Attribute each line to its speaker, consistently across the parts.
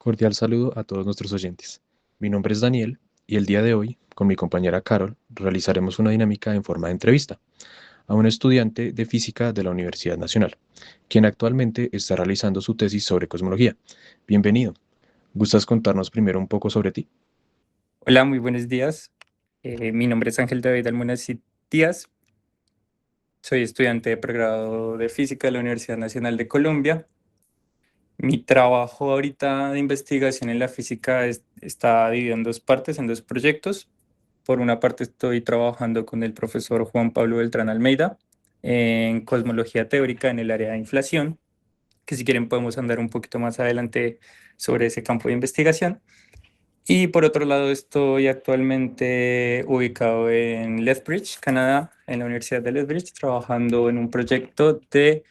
Speaker 1: Cordial saludo a todos nuestros oyentes. Mi nombre es Daniel y el día de hoy, con mi compañera Carol, realizaremos una dinámica en forma de entrevista a un estudiante de física de la Universidad Nacional, quien actualmente está realizando su tesis sobre cosmología. Bienvenido. ¿Gustas contarnos primero un poco sobre ti?
Speaker 2: Hola, muy buenos días. Mi nombre es Ángel David Almonacid Díaz. Soy estudiante de pregrado de física de la Universidad Nacional de Colombia. Mi trabajo ahorita de investigación en la física está dividido en dos partes, en dos proyectos. Por una parte estoy trabajando con el profesor Juan Pablo Beltrán Almeida en cosmología teórica en el área de inflación, que si quieren podemos andar un poquito más adelante sobre ese campo de investigación. Y por otro lado, estoy actualmente ubicado en Lethbridge, Canadá, en la Universidad de Lethbridge, trabajando en un proyecto de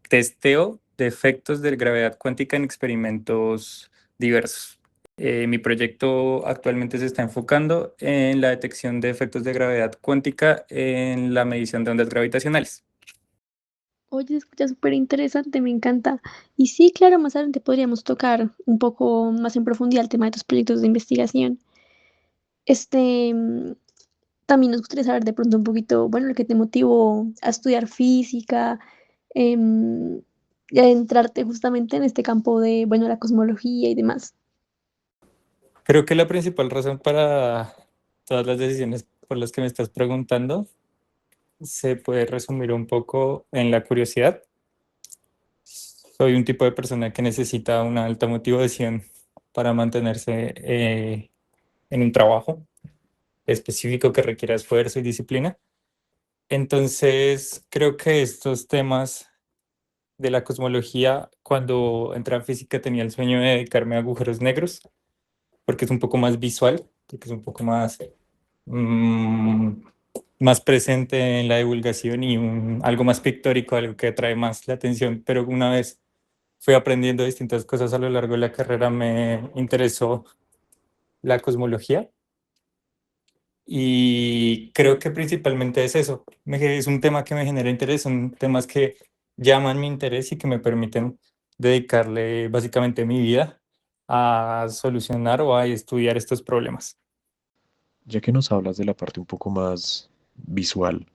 Speaker 2: testeo de efectos de gravedad cuántica en experimentos diversos. Mi proyecto actualmente se está enfocando en la detección de efectos de gravedad cuántica en la medición de ondas gravitacionales.
Speaker 3: Oye, se escucha súper interesante, me encanta. Y sí, claro, más adelante podríamos tocar un poco más en profundidad el tema de tus proyectos de investigación. Este, mm, También nos gustaría saber de pronto un poquito, bueno, lo que te motivó a estudiar física, em, y a entrarte justamente en este campo de, bueno, la cosmología y demás.
Speaker 2: Creo que la principal razón para todas las decisiones por las que me estás preguntando se puede resumir un poco en la curiosidad. Soy un tipo de persona que necesita una alta motivación para mantenerse en un trabajo específico que requiera esfuerzo y disciplina. Entonces, creo que estos temas de la cosmología, cuando entré en física tenía el sueño de dedicarme a agujeros negros, porque es un poco más visual, porque es un poco más, mm, más presente en la divulgación y algo más pictórico, algo que atrae más la atención. Pero una vez fui aprendiendo distintas cosas a lo largo de la carrera, me interesó la cosmología y creo que principalmente es eso. Es un tema que me genera interés, son temas que llaman mi interés y que me permiten dedicarle básicamente mi vida a solucionar o a estudiar estos problemas.
Speaker 1: Ya que nos hablas de la parte un poco más visual,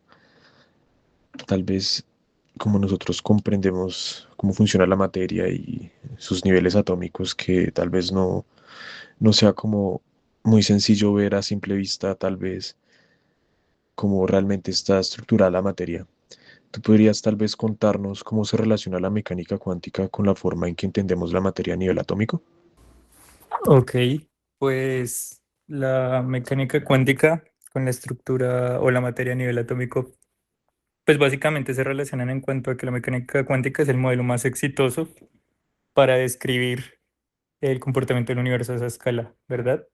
Speaker 1: tal vez como nosotros comprendemos cómo funciona la materia y sus niveles atómicos, que tal vez no sea como muy sencillo ver a simple vista, tal vez, cómo realmente está estructurada la materia. ¿Tú podrías tal vez contarnos cómo se relaciona la mecánica cuántica con la forma en que entendemos la materia a nivel atómico?
Speaker 2: Ok, pues la mecánica cuántica con la estructura o la materia a nivel atómico, pues básicamente se relacionan en cuanto a que la mecánica cuántica es el modelo más exitoso para describir el comportamiento del universo a esa escala, ¿verdad?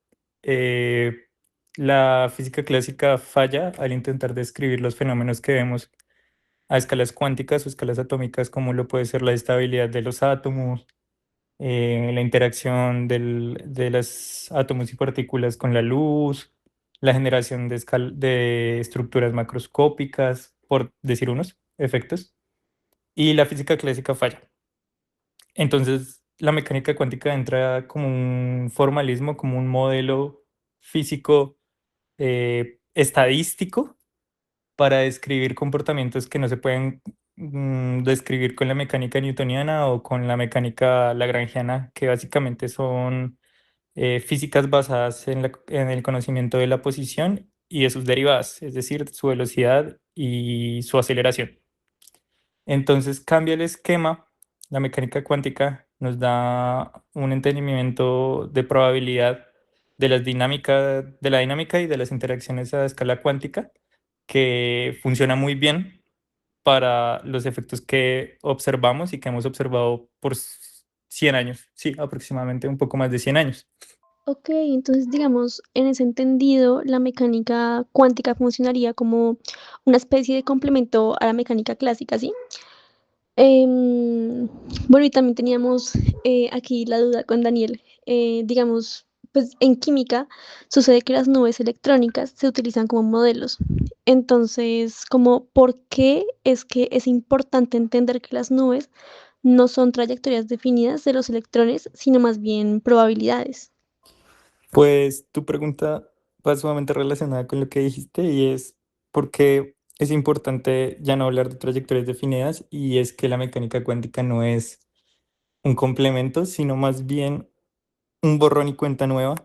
Speaker 2: Eh, la física clásica falla al intentar describir los fenómenos que vemos a escalas cuánticas o escalas atómicas, como lo puede ser la estabilidad de los átomos, la interacción de los átomos y partículas con la luz, la generación de estructuras macroscópicas, por decir unos efectos, y la física clásica falla. Entonces, la mecánica cuántica entra como un formalismo, como un modelo físico estadístico para describir comportamientos que no se pueden describir con la mecánica newtoniana o con la mecánica lagrangiana, que básicamente son físicas basadas en el conocimiento de la posición y de sus derivadas, es decir, su velocidad y su aceleración. Entonces cambia el esquema. La mecánica cuántica nos da un entendimiento de probabilidad de la dinámica y de las interacciones a escala cuántica que funciona muy bien para los efectos que observamos y que hemos observado por 100 años, sí, aproximadamente un poco más de 100 años.
Speaker 3: Ok, entonces digamos, en ese entendido, la mecánica cuántica funcionaría como una especie de complemento a la mecánica clásica, ¿sí? Em, bueno, y también teníamos aquí la duda con Daniel. Digamos, pues en química sucede que las nubes electrónicas se utilizan como modelos. Entonces, como, ¿por qué es que es importante entender que las nubes no son trayectorias definidas de los electrones, sino más bien probabilidades.
Speaker 2: Pues tu pregunta va sumamente relacionada con lo que dijiste y es por qué es importante ya no hablar de trayectorias definidas, y es que la mecánica cuántica no es un complemento, sino más bien un borrón y cuenta nueva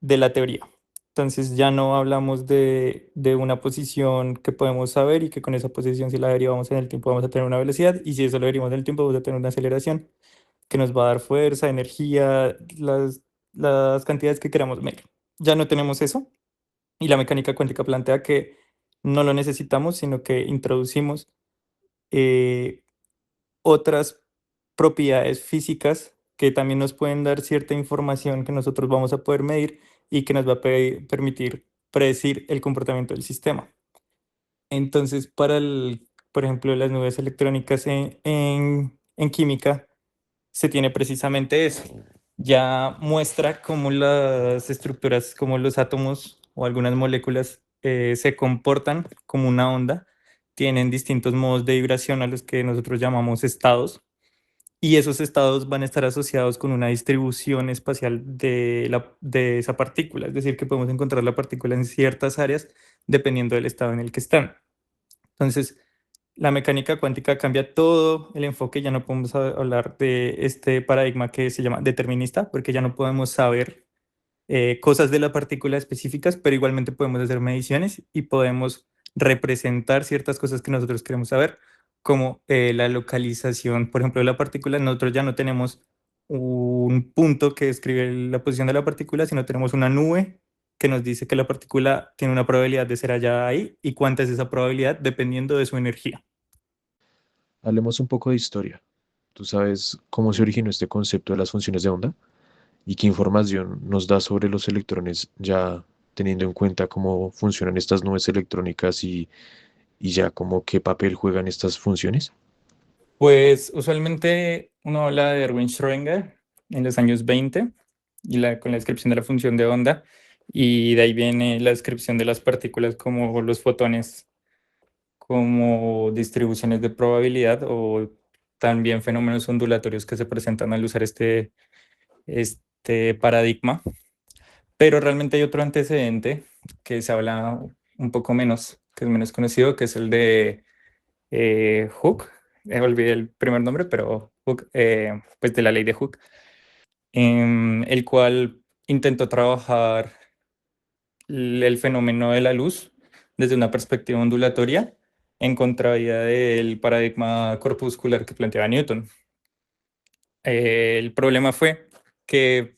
Speaker 2: de la teoría. Entonces ya no hablamos de una posición que podemos saber y que con esa posición, si la derivamos en el tiempo, vamos a tener una velocidad, y si eso lo derivamos en el tiempo, vamos a tener una aceleración que nos va a dar fuerza, energía, las cantidades que queramos medir. Ya no tenemos eso, y la mecánica cuántica plantea que no lo necesitamos, sino que introducimos eh, otras propiedades físicas que también nos pueden dar cierta información que nosotros vamos a poder medir y que nos va a permitir predecir el comportamiento del sistema. Entonces, por ejemplo, las nubes electrónicas en química, se tiene precisamente eso. Ya muestra cómo las estructuras, como los átomos o algunas moléculas se comportan como una onda, tienen distintos modos de vibración a los que nosotros llamamos estados, y esos estados van a estar asociados con una distribución espacial de esa partícula, es decir, que podemos encontrar la partícula en ciertas áreas dependiendo del estado en el que están. Entonces, la mecánica cuántica cambia todo el enfoque. Ya no podemos hablar de este paradigma que se llama determinista, porque ya no podemos saber cosas de la partícula específicas, pero igualmente podemos hacer mediciones y podemos representar ciertas cosas que nosotros queremos saber, como la localización, por ejemplo, de la partícula. Nosotros ya no tenemos un punto que describe la posición de la partícula, sino tenemos una nube que nos dice que la partícula tiene una probabilidad de ser allá ahí, y cuánta es esa probabilidad dependiendo de su energía.
Speaker 1: Hablemos un poco de historia. ¿Tú sabes cómo se originó este concepto de las funciones de onda? ¿Y qué información nos da sobre los electrones ya teniendo en cuenta cómo funcionan estas nubes electrónicas y ya como qué papel juegan estas funciones?
Speaker 2: Pues usualmente uno habla de Erwin Schrödinger en los años 20 y con la descripción de la función de onda, y de ahí viene la descripción de las partículas como los fotones, como distribuciones de probabilidad o también fenómenos ondulatorios que se presentan al usar este paradigma. Pero realmente hay otro antecedente que se habla un poco menos, que es menos conocido, que es el de Hooke. Olvidé el primer nombre, pero Hooke, pues de la ley de Hooke, el cual intentó trabajar el fenómeno de la luz desde una perspectiva ondulatoria, en contravía del paradigma corpuscular que planteaba Newton. El problema fue que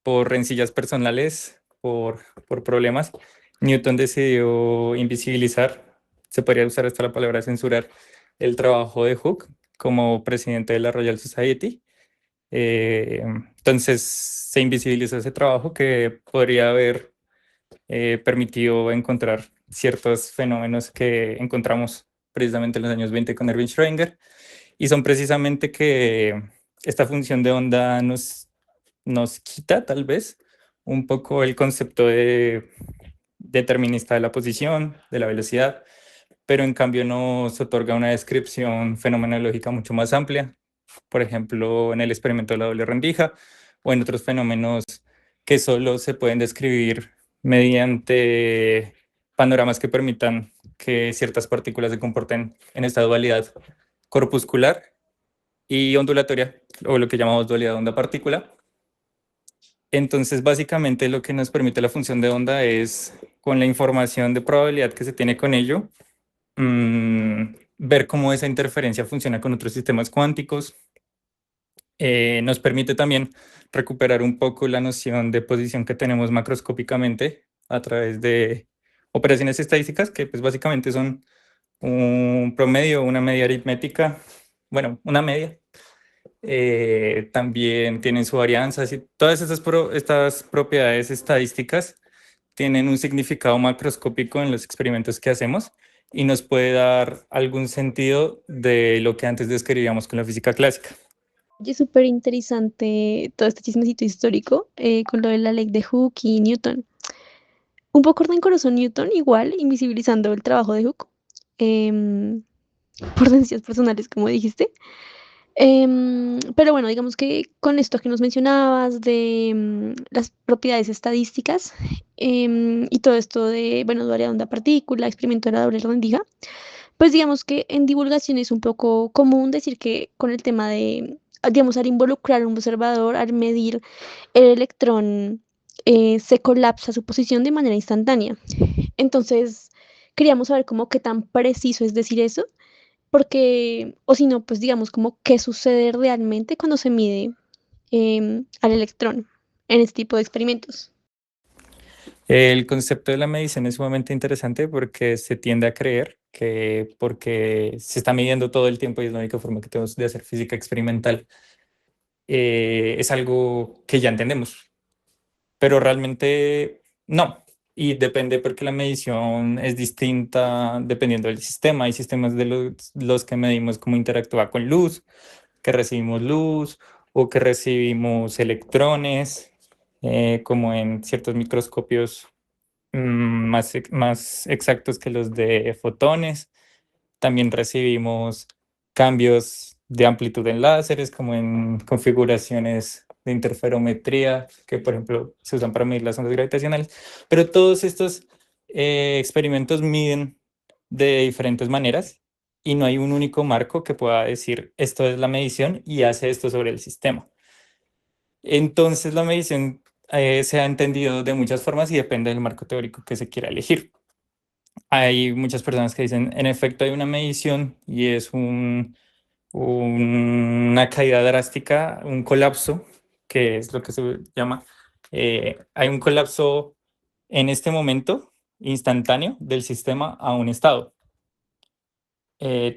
Speaker 2: por rencillas personales, por problemas, Newton decidió invisibilizar, se podría usar hasta la palabra censurar, el trabajo de Hooke como presidente de la Royal Society. Entonces se invisibilizó ese trabajo que podría haber permitido encontrar ciertos fenómenos que encontramos precisamente en los años 20 con Erwin Schrödinger, y son precisamente que esta función de onda nos quita tal vez un poco el concepto de determinista de la posición, de la velocidad, pero en cambio nos otorga una descripción fenomenológica mucho más amplia, por ejemplo, en el experimento de la doble rendija o en otros fenómenos que solo se pueden describir mediante panoramas que permitan que ciertas partículas se comporten en esta dualidad corpuscular y ondulatoria, o lo que llamamos dualidad onda-partícula. Entonces, básicamente lo que nos permite la función de onda es, con la información de probabilidad que se tiene con ello, ver cómo esa interferencia funciona con otros sistemas cuánticos. Nos permite también recuperar un poco la noción de posición que tenemos macroscópicamente a través de operaciones estadísticas, que pues básicamente son un promedio, una media aritmética, bueno, una media. También tienen su varianza, y todas estas propiedades estadísticas tienen un significado macroscópico en los experimentos que hacemos, y nos puede dar algún sentido de lo que antes describíamos con la física clásica.
Speaker 3: Oye, súper interesante todo este chismecito histórico con lo de la ley de Hooke y Newton. Un poco rencoroso Newton, igual, invisibilizando el trabajo de Hooke, em, por necesidades personales, como dijiste. Pero bueno, digamos que con esto que nos mencionabas de las propiedades estadísticas y todo esto de, bueno, dualidad de onda partícula, experimento de la doble rendija, pues digamos que en divulgación es un poco común decir que con el tema de, digamos, al involucrar a un observador, al medir el electrón, se colapsa su posición de manera instantánea. Entonces, queríamos saber cómo qué tan preciso es decir eso, porque, o si no, pues digamos como qué sucede realmente cuando se mide al electrón en este tipo de experimentos.
Speaker 2: El concepto de la medición es sumamente interesante porque se tiende a creer que porque se está midiendo todo el tiempo y es la única forma que tenemos de hacer física experimental, es algo que ya entendemos, pero realmente no. Y depende porque la medición es distinta dependiendo del sistema. Hay sistemas de los que medimos cómo interactúa con luz, que recibimos luz o que recibimos electrones, como en ciertos microscopios más exactos que los de fotones. También recibimos cambios de amplitud en láseres, como en configuraciones de interferometría, que por ejemplo se usan para medir las ondas gravitacionales. Pero todos estos experimentos miden de diferentes maneras y no hay un único marco que pueda decir esto es la medición y hace esto sobre el sistema. Entonces la medición se ha entendido de muchas formas y depende del marco teórico que se quiera elegir. Hay muchas personas que dicen, en efecto hay una medición y es una caída drástica, un colapso, que es lo que se llama. Hay un colapso en este momento instantáneo del sistema a un estado.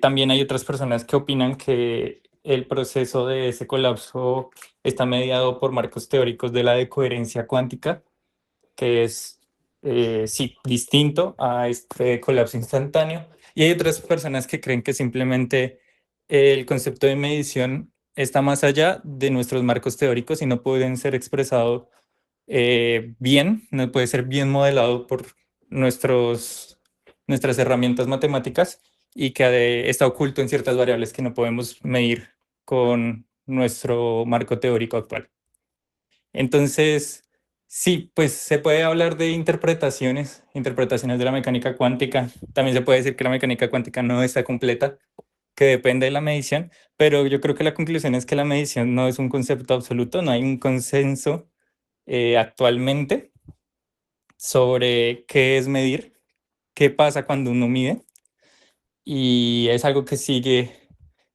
Speaker 2: También hay otras personas que opinan que el proceso de ese colapso está mediado por marcos teóricos de la decoherencia cuántica, que es, sí, distinto a este colapso instantáneo. Y hay otras personas que creen que simplemente el concepto de medición está más allá de nuestros marcos teóricos y no pueden ser expresados bien, no puede ser bien modelado por nuestras herramientas matemáticas y que está oculto en ciertas variables que no podemos medir con nuestro marco teórico actual. Entonces, sí, pues se puede hablar de interpretaciones de la mecánica cuántica. También se puede decir que la mecánica cuántica no está completa, que depende de la medición, pero yo creo que la conclusión es que la medición no es un concepto absoluto, no hay un consenso actualmente sobre qué es medir, qué pasa cuando uno mide, y es algo que sigue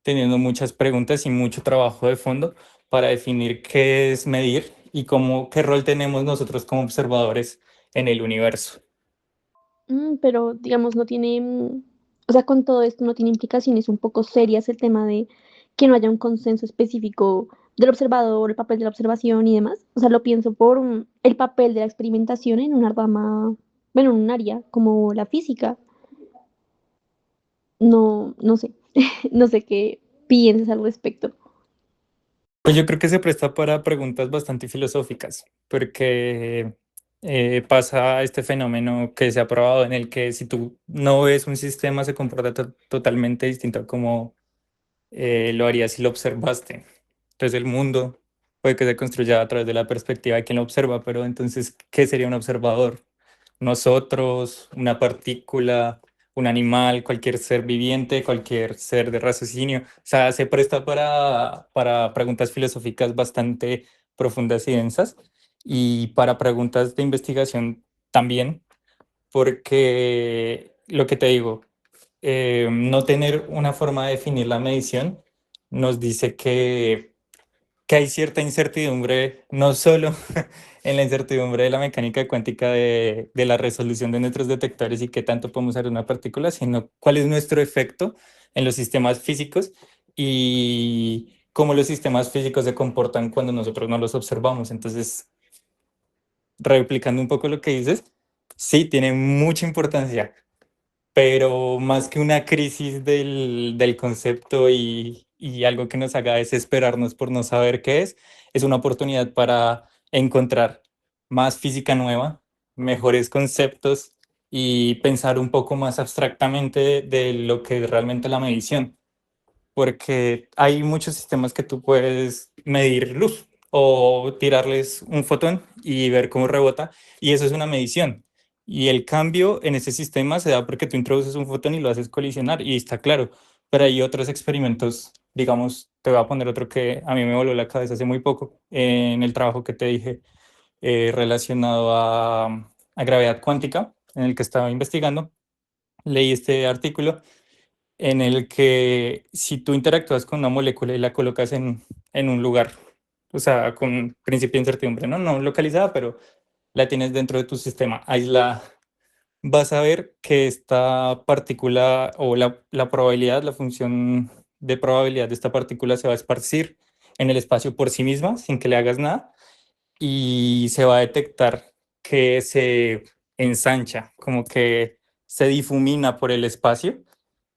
Speaker 2: teniendo muchas preguntas y mucho trabajo de fondo para definir qué es medir y qué rol tenemos nosotros como observadores en el universo.
Speaker 3: Pero digamos, no tiene, o sea, con todo esto no tiene implicaciones un poco serias el tema de que no haya un consenso específico del observador, el papel de la observación y demás. O sea, lo pienso por el papel de la experimentación en una rama, bueno, en un área como la física. No, no sé, no sé qué piensas al respecto.
Speaker 2: Pues yo creo que se presta para preguntas bastante filosóficas, porque pasa este fenómeno que se ha probado en el que si tú no ves un sistema se comporta totalmente distinto a como lo harías si lo observaste. Entonces el mundo puede que se construya a través de la perspectiva de quien lo observa, pero entonces, ¿qué sería un observador? Nosotros, una partícula, un animal, cualquier ser viviente, cualquier ser de raciocinio. O sea, se presta para preguntas filosóficas bastante profundas y densas y para preguntas de investigación también, porque lo que te digo, no tener una forma de definir la medición nos dice que hay cierta incertidumbre, no solo en la incertidumbre de la mecánica cuántica de la resolución de nuestros detectores y qué tanto podemos usar una partícula, sino cuál es nuestro efecto en los sistemas físicos y cómo los sistemas físicos se comportan cuando nosotros no los observamos. Entonces, replicando un poco lo que dices, sí, tiene mucha importancia, pero más que una crisis del concepto y algo que nos haga desesperarnos por no saber qué es una oportunidad para encontrar más física nueva, mejores conceptos y pensar un poco más abstractamente de lo que es realmente la medición. porque hay muchos sistemas que tú puedes medir luz o tirarles un fotón y ver cómo rebota, y eso es una medición. Y el cambio en ese sistema se da porque tú introduces un fotón y lo haces colisionar, y está claro. Pero hay otros experimentos, digamos, te voy a poner otro que a mí me voló la cabeza hace muy poco, en el trabajo que te dije, relacionado a gravedad cuántica, en el que estaba investigando. Leí este artículo en el que si tú interactúas con una molécula y la colocas en un lugar, o sea, con principio de incertidumbre, ¿no? No localizada, pero la tienes dentro de tu sistema aislada, vas a ver que esta partícula o la probabilidad, la función de probabilidad de esta partícula se va a esparcir en el espacio por sí misma, sin que le hagas nada, y se va a detectar que se ensancha, como que se difumina por el espacio,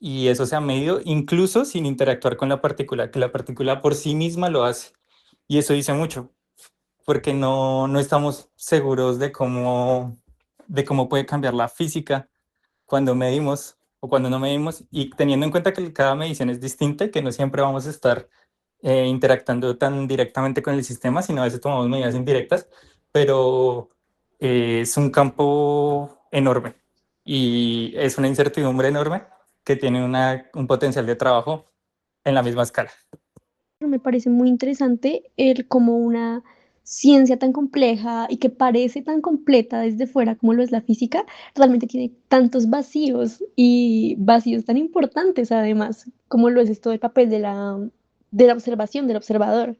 Speaker 2: y eso se ha medido incluso sin interactuar con la partícula, que la partícula por sí misma lo hace. Y eso dice mucho, porque no estamos seguros de cómo puede cambiar la física cuando medimos o cuando no medimos, y teniendo en cuenta que cada medición es distinta y que no siempre vamos a estar interactuando tan directamente con el sistema, sino a veces tomamos medidas indirectas, pero es un campo enorme y es una incertidumbre enorme que tiene un potencial de trabajo en la misma escala.
Speaker 3: Me parece muy interesante el cómo una ciencia tan compleja y que parece tan completa desde fuera como lo es la física, realmente tiene tantos vacíos y vacíos tan importantes además, como lo es esto del papel de la observación, del observador.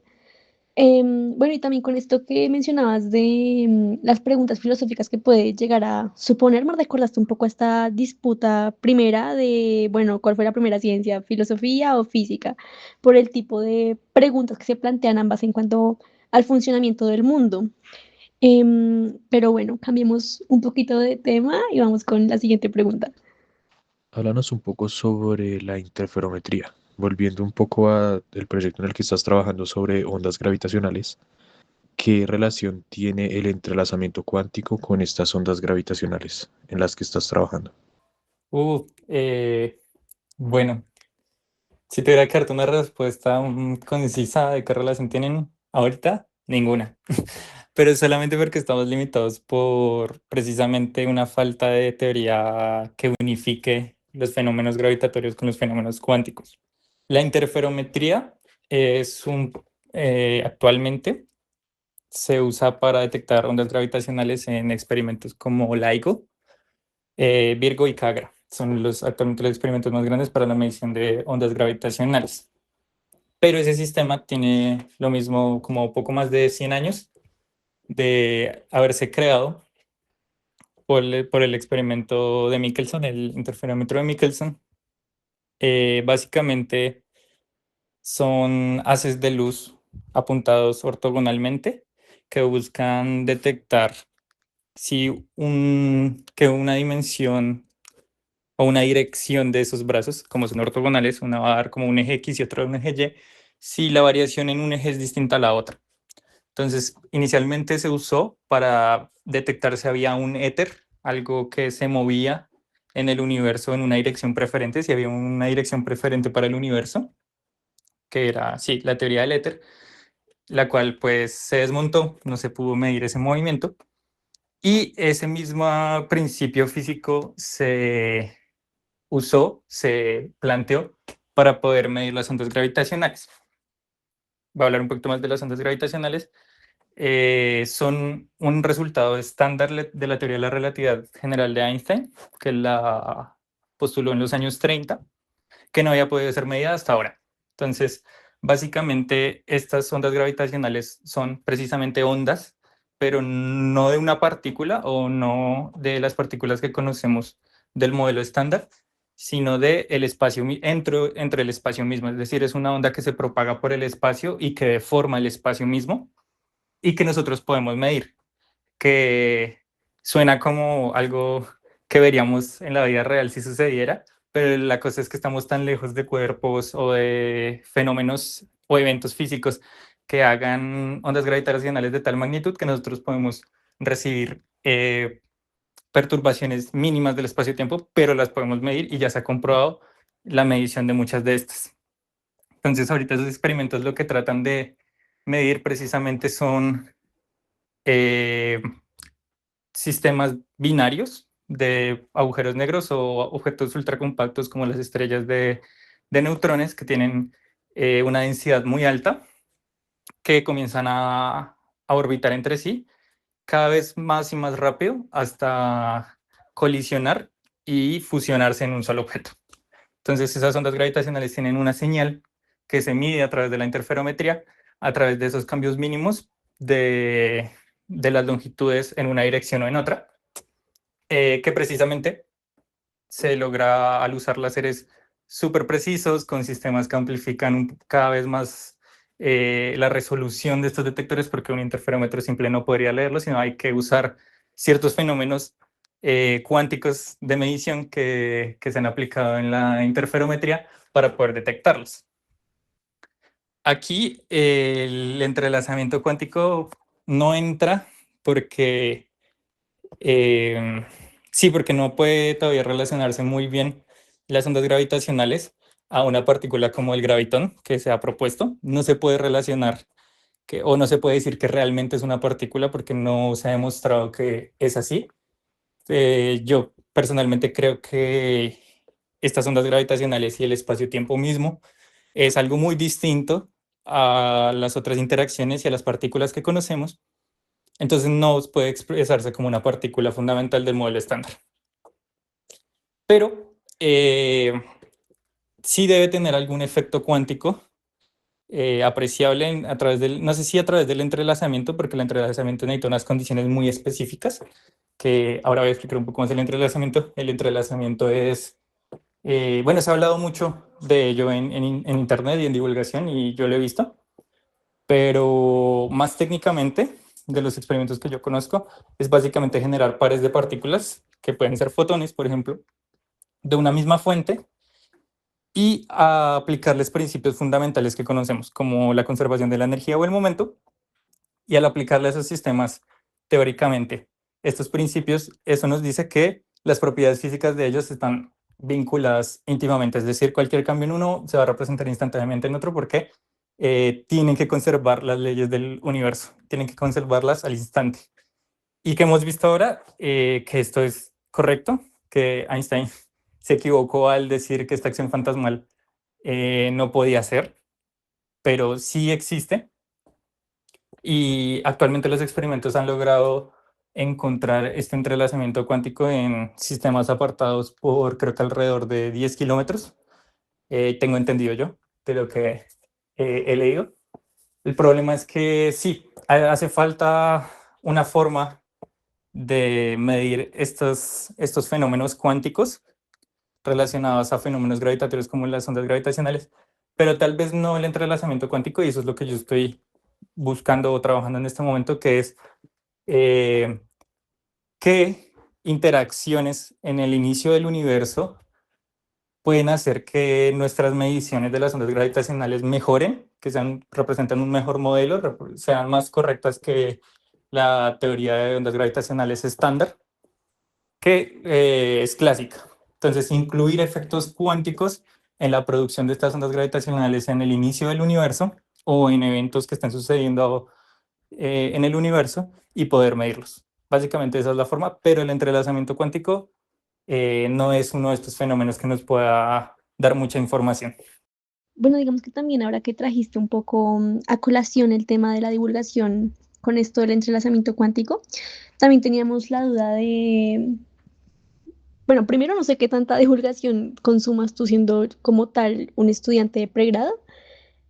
Speaker 3: Bueno, y también con esto que mencionabas de las preguntas filosóficas que puede llegar a suponer, me recordaste un poco esta disputa primera de, bueno, ¿cuál fue la primera ciencia, filosofía o física? Por el tipo de preguntas que se plantean ambas en cuanto al funcionamiento del mundo. Pero bueno, cambiemos un poquito de tema y vamos con la siguiente pregunta.
Speaker 1: Háblanos un poco sobre la interferometría, volviendo un poco al proyecto en el que estás trabajando sobre ondas gravitacionales. ¿Qué relación tiene el entrelazamiento cuántico con estas ondas gravitacionales en las que estás trabajando?
Speaker 2: Uh, eh, bueno, si tuviera que darte una respuesta concisa de qué relación tienen ahorita, ninguna. Pero solamente porque estamos limitados por precisamente una falta de teoría que unifique los fenómenos gravitatorios con los fenómenos cuánticos. La interferometría es actualmente se usa para detectar ondas gravitacionales en experimentos como LIGO, Virgo y Cagra. Son actualmente los experimentos más grandes para la medición de ondas gravitacionales. Pero ese sistema tiene lo mismo, como poco más de 100 años de haberse creado por el experimento de Michelson, el interferómetro de Michelson. Básicamente son haces de luz apuntados ortogonalmente que buscan detectar si que una dimensión o una dirección de esos brazos, como son ortogonales, una va a dar como un eje X y otra un eje Y, si la variación en un eje es distinta a la otra. Entonces, inicialmente se usó para detectar si había un éter, algo que se movía en el universo en una dirección preferente, si había una dirección preferente para el universo, que era, sí, la teoría del éter, la cual pues se desmontó, no se pudo medir ese movimiento, y ese mismo principio físico se usó, se planteó para poder medir las ondas gravitacionales. Voy a hablar un poquito más de las ondas gravitacionales. Son un resultado estándar de la teoría de la relatividad general de Einstein, que la postuló en los años 30, que no había podido ser medida hasta ahora. Entonces, básicamente, estas ondas gravitacionales son precisamente ondas, pero no de una partícula o no de las partículas que conocemos del modelo estándar, sino de el espacio entre el espacio mismo. Es decir, es una onda que se propaga por el espacio y que deforma el espacio mismo y que nosotros podemos medir, que suena como algo que veríamos en la vida real si sucediera, pero la cosa es que estamos tan lejos de cuerpos o de fenómenos o eventos físicos que hagan ondas gravitacionales de tal magnitud que nosotros podemos recibir perturbaciones mínimas del espacio-tiempo, pero las podemos medir y ya se ha comprobado la medición de muchas de estas. Entonces, ahorita esos experimentos lo que tratan de medir precisamente son sistemas binarios de agujeros negros o objetos ultracompactos como las estrellas de neutrones que tienen una densidad muy alta, que comienzan a orbitar entre sí cada vez más y más rápido hasta colisionar y fusionarse en un solo objeto. Entonces, esas ondas gravitacionales tienen una señal que se mide a través de la interferometría, a través de esos cambios mínimos de las longitudes en una dirección o en otra, que precisamente se logra al usar láseres súper precisos, con sistemas que amplifican cada vez más la resolución de estos detectores, porque un interferómetro simple no podría leerlo, sino hay que usar ciertos fenómenos cuánticos de medición que se han aplicado en la interferometría para poder detectarlos. Aquí el entrelazamiento cuántico no entra porque sí, porque no puede todavía relacionarse muy bien las ondas gravitacionales a una partícula como el gravitón que se ha propuesto. No se puede relacionar o no se puede decir que realmente es una partícula porque no se ha demostrado que es así. Yo personalmente creo que estas ondas gravitacionales y el espacio-tiempo mismo es algo muy distinto a las otras interacciones y a las partículas que conocemos. Entonces no puede expresarse como una partícula fundamental del modelo estándar. Pero sí debe tener algún efecto cuántico apreciable a través del, no sé si a través del entrelazamiento, porque el entrelazamiento necesita unas condiciones muy específicas, que ahora voy a explicar un poco más el entrelazamiento. El entrelazamiento es, bueno, se ha hablado mucho de ello en Internet y en divulgación, y yo lo he visto, pero más técnicamente, de los experimentos que yo conozco, es básicamente generar pares de partículas, que pueden ser fotones, por ejemplo, de una misma fuente, y a aplicarles principios fundamentales que conocemos, como la conservación de la energía o el momento, y al aplicarle a esos sistemas teóricamente estos principios, eso nos dice que las propiedades físicas de ellos están vinculadas íntimamente, es decir, cualquier cambio en uno se va a representar instantáneamente en otro porque tienen que conservar las leyes del universo, tienen que conservarlas al instante. Y que hemos visto ahora que esto es correcto, que Einstein se equivocó al decir que esta acción fantasmal no podía ser, pero sí existe. Y actualmente los experimentos han logrado encontrar este entrelazamiento cuántico en sistemas apartados por creo que alrededor de 10 kilómetros. Tengo entendido yo de lo que he leído. El problema es que sí, hace falta una forma de medir estos fenómenos cuánticos relacionados a fenómenos gravitatorios como las ondas gravitacionales, pero tal vez no el entrelazamiento cuántico, y eso es lo que yo estoy buscando o trabajando en este momento, que es qué interacciones en el inicio del universo pueden hacer que nuestras mediciones de las ondas gravitacionales mejoren, que representen un mejor modelo, sean más correctas que la teoría de ondas gravitacionales estándar, que es clásica. Entonces, incluir efectos cuánticos en la producción de estas ondas gravitacionales en el inicio del universo o en eventos que estén sucediendo en el universo y poder medirlos. Básicamente esa es la forma, pero el entrelazamiento cuántico no es uno de estos fenómenos que nos pueda dar mucha información.
Speaker 3: Bueno, digamos que también ahora que trajiste un poco a colación el tema de la divulgación con esto del entrelazamiento cuántico, también teníamos la duda de, bueno, primero no sé qué tanta divulgación consumas tú siendo como tal un estudiante de pregrado,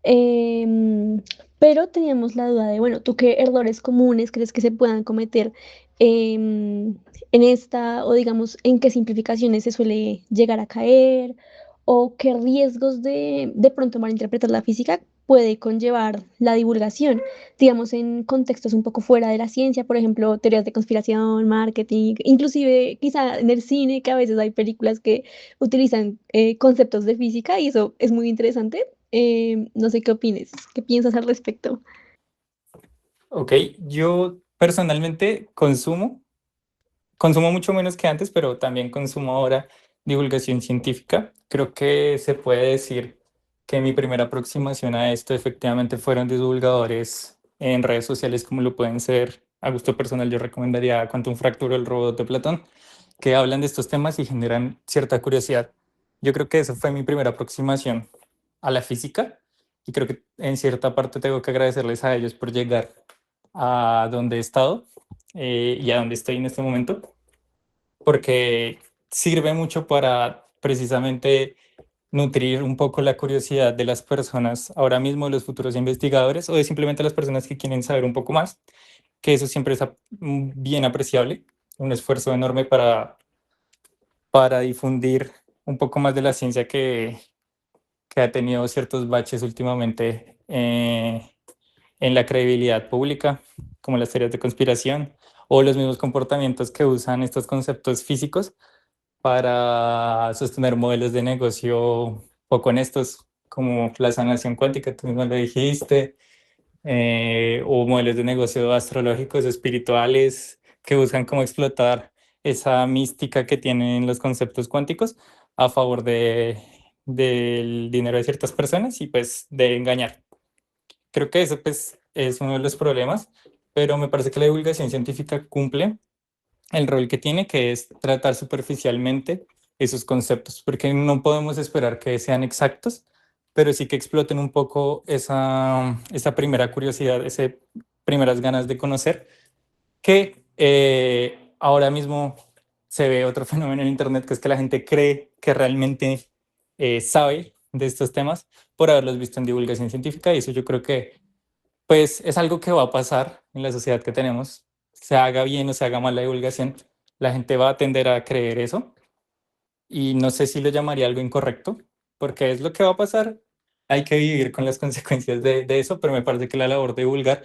Speaker 3: em, pero teníamos la duda de, bueno, ¿tú qué errores comunes crees que se puedan cometer em, en esta, o digamos, en qué simplificaciones se suele llegar a caer, o qué riesgos de pronto malinterpretar la física puede conllevar la divulgación, digamos, en contextos un poco fuera de la ciencia, por ejemplo, teorías de conspiración, marketing, inclusive quizá en el cine, que a veces hay películas que utilizan conceptos de física y eso es muy interesante. No sé qué opines, qué piensas al respecto.
Speaker 2: Ok, yo personalmente consumo mucho menos que antes, pero también consumo ahora divulgación científica. Creo que se puede decir que mi primera aproximación a esto efectivamente fueron divulgadores en redes sociales como lo pueden ser, a gusto personal yo recomendaría Quantum Fracture o el robot de Platón, que hablan de estos temas y generan cierta curiosidad. Yo creo que esa fue mi primera aproximación a la física y creo que en cierta parte tengo que agradecerles a ellos por llegar a donde he estado y a donde estoy en este momento, porque sirve mucho para precisamente nutrir un poco la curiosidad de las personas, ahora mismo los futuros investigadores o de simplemente las personas que quieren saber un poco más, que eso siempre es bien apreciable, un esfuerzo enorme para difundir un poco más de la ciencia que ha tenido ciertos baches últimamente en la credibilidad pública, como las teorías de conspiración o los mismos comportamientos que usan estos conceptos físicos para sostener modelos de negocio poco honestos, como la sanación cuántica, tú mismo lo dijiste, o modelos de negocio astrológicos, espirituales, que buscan como explotar esa mística que tienen los conceptos cuánticos a favor del dinero de ciertas personas y pues de engañar. Creo que eso pues es uno de los problemas, pero me parece que la divulgación científica cumple el rol que tiene, que es tratar superficialmente esos conceptos, porque no podemos esperar que sean exactos, pero sí que exploten un poco esa primera curiosidad, esas primeras ganas de conocer, que ahora mismo se ve otro fenómeno en Internet, que es que la gente cree que realmente sabe de estos temas por haberlos visto en divulgación científica, y eso yo creo que pues es algo que va a pasar en la sociedad que tenemos, se haga bien o se haga mal la divulgación, la gente va a tender a creer eso y no sé si lo llamaría algo incorrecto, porque es lo que va a pasar, hay que vivir con las consecuencias de eso, pero me parece que la labor de divulgar,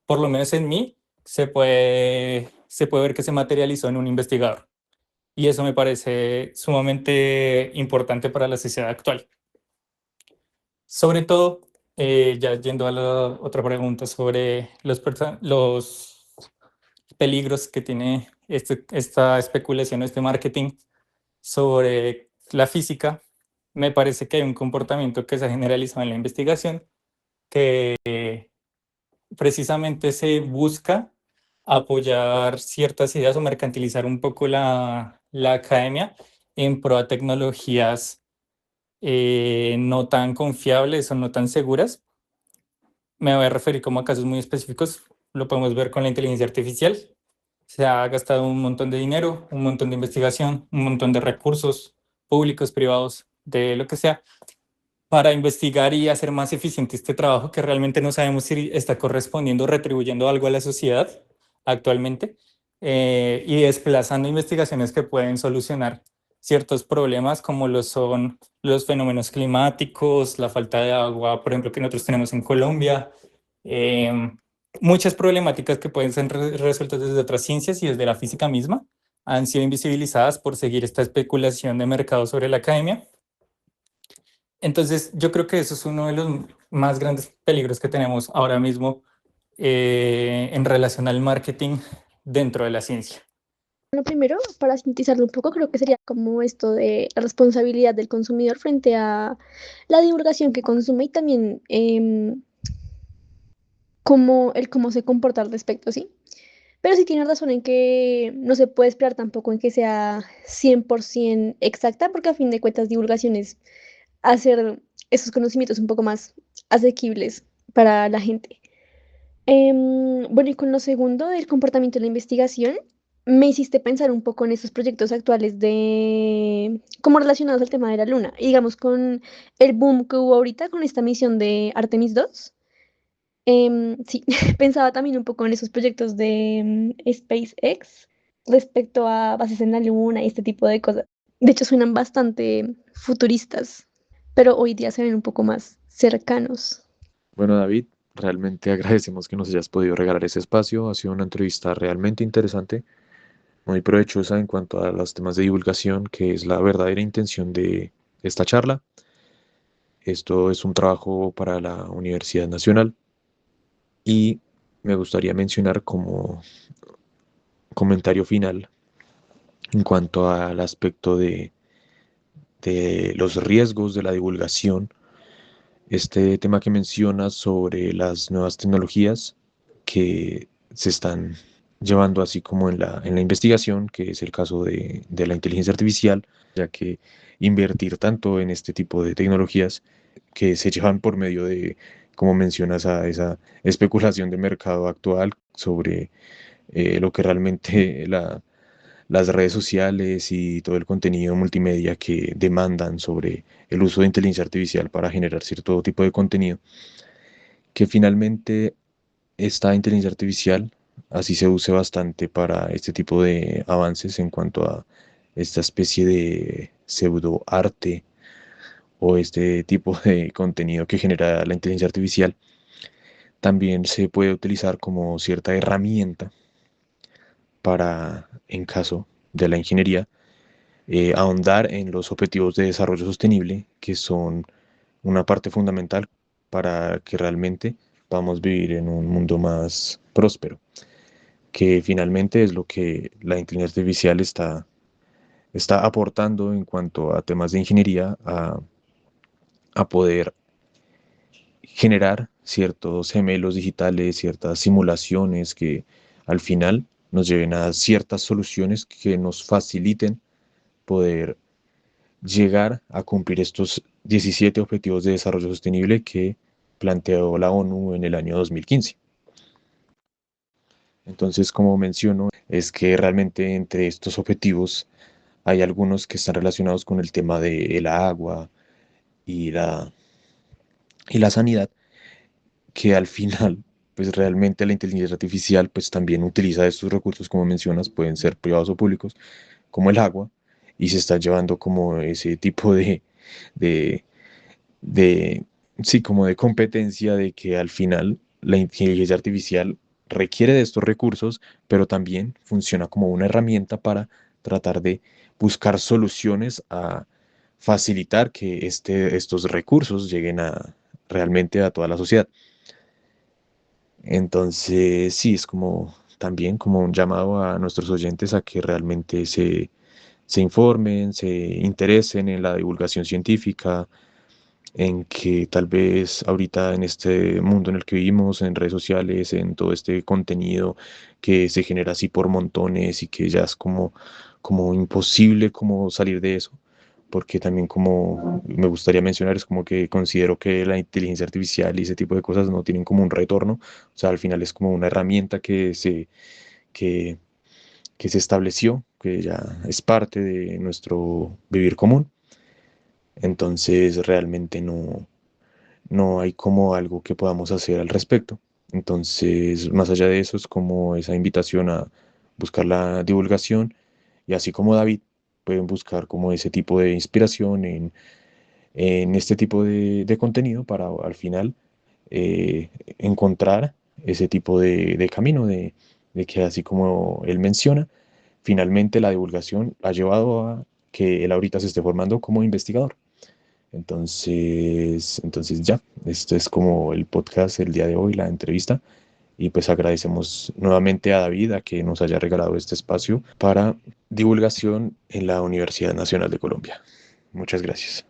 Speaker 2: por lo menos en mí, se puede ver que se materializó en un investigador y eso me parece sumamente importante para la sociedad actual. Sobre todo, ya yendo a la otra pregunta sobre los peligros que tiene esta especulación, este marketing sobre la física, me parece que hay un comportamiento que se ha generalizado en la investigación, que precisamente se busca apoyar ciertas ideas o mercantilizar un poco la academia en pro a tecnologías no tan confiables o no tan seguras. Me voy a referir como a casos muy específicos, lo podemos ver con la inteligencia artificial. Se ha gastado un montón de dinero, un montón de investigación, un montón de recursos públicos, privados, de lo que sea, para investigar y hacer más eficiente este trabajo que realmente no sabemos si está correspondiendo, retribuyendo algo a la sociedad actualmente y desplazando investigaciones que pueden solucionar ciertos problemas como lo son los fenómenos climáticos, la falta de agua, por ejemplo, que nosotros tenemos en Colombia, muchas problemáticas que pueden ser resueltas desde otras ciencias y desde la física misma han sido invisibilizadas por seguir esta especulación de mercado sobre la academia. Entonces, yo creo que eso es uno de los más grandes peligros que tenemos ahora mismo en relación al marketing dentro de la ciencia.
Speaker 3: Lo primero, para sintetizarlo un poco, creo que sería como esto de la responsabilidad del consumidor frente a la divulgación que consume y también cómo se comporta al respecto, ¿sí? Pero sí tiene razón en que no se puede esperar tampoco en que sea 100% exacta, porque a fin de cuentas divulgación es hacer esos conocimientos un poco más asequibles para la gente. Bueno, y con lo segundo del comportamiento de la investigación, me hiciste pensar un poco en esos proyectos actuales de, como relacionados al tema de la Luna, y digamos con el boom que hubo ahorita con esta misión de Artemis 2. Sí, pensaba también un poco en esos proyectos de SpaceX respecto a bases en la Luna y este tipo de cosas. De hecho, suenan bastante futuristas, pero hoy día se ven un poco más cercanos.
Speaker 1: Bueno, David, realmente agradecemos que nos hayas podido regalar ese espacio. Ha sido una entrevista realmente interesante, muy provechosa en cuanto a los temas de divulgación, que es la verdadera intención de esta charla. Esto es un trabajo para la Universidad Nacional y me gustaría mencionar como comentario final en cuanto al aspecto de los riesgos de la divulgación. Este tema que mencionas sobre las nuevas tecnologías que se están llevando así como en la investigación, que es el caso de la inteligencia artificial, ya que invertir tanto en este tipo de tecnologías que se llevan por medio de, como mencionas, a esa especulación de mercado actual sobre lo que realmente las redes sociales y todo el contenido multimedia que demandan sobre el uso de inteligencia artificial para generar cierto tipo de contenido, que finalmente esta inteligencia artificial así se use bastante para este tipo de avances en cuanto a esta especie de pseudo arte o este tipo de contenido que genera la inteligencia artificial, también se puede utilizar como cierta herramienta para, en caso de la ingeniería, ahondar en los objetivos de desarrollo sostenible, que son una parte fundamental para que realmente podamos vivir en un mundo más próspero, que finalmente es lo que la inteligencia artificial está aportando en cuanto a temas de ingeniería, a poder generar ciertos gemelos digitales, ciertas simulaciones que al final nos lleven a ciertas soluciones que nos faciliten poder llegar a cumplir estos 17 Objetivos de Desarrollo Sostenible que planteó la ONU en el año 2015. Entonces, como menciono, es que realmente entre estos objetivos hay algunos que están relacionados con el tema del agua y la sanidad, que al final, pues realmente la inteligencia artificial pues también utiliza estos recursos, como mencionas, pueden ser privados o públicos, como el agua, y se está llevando como ese tipo de, de, sí, como de competencia de que al final la inteligencia artificial requiere de estos recursos, pero también funciona como una herramienta para tratar de buscar soluciones a facilitar que estos recursos lleguen realmente a toda la sociedad. Entonces, sí, es como también como un llamado a nuestros oyentes a que realmente se informen, se interesen en la divulgación científica, en que tal vez ahorita en este mundo en el que vivimos, en redes sociales, en todo este contenido que se genera así por montones y que ya es como imposible como salir de eso, porque también como me gustaría mencionar, es como que considero que la inteligencia artificial y ese tipo de cosas no tienen como un retorno, o sea, al final es como una herramienta que, que se estableció, que ya es parte de nuestro vivir común, entonces realmente no hay como algo que podamos hacer al respecto. Entonces, más allá de eso, es como esa invitación a buscar la divulgación y así como David, pueden buscar como ese tipo de inspiración en este tipo de contenido para al final encontrar ese tipo de camino de que así como él menciona, finalmente la divulgación ha llevado a que él ahorita se esté formando como investigador. Entonces ya, esto es como el podcast el día de hoy, la entrevista. Y pues agradecemos nuevamente a David a que nos haya regalado este espacio para divulgación en la Universidad Nacional de Colombia. Muchas gracias.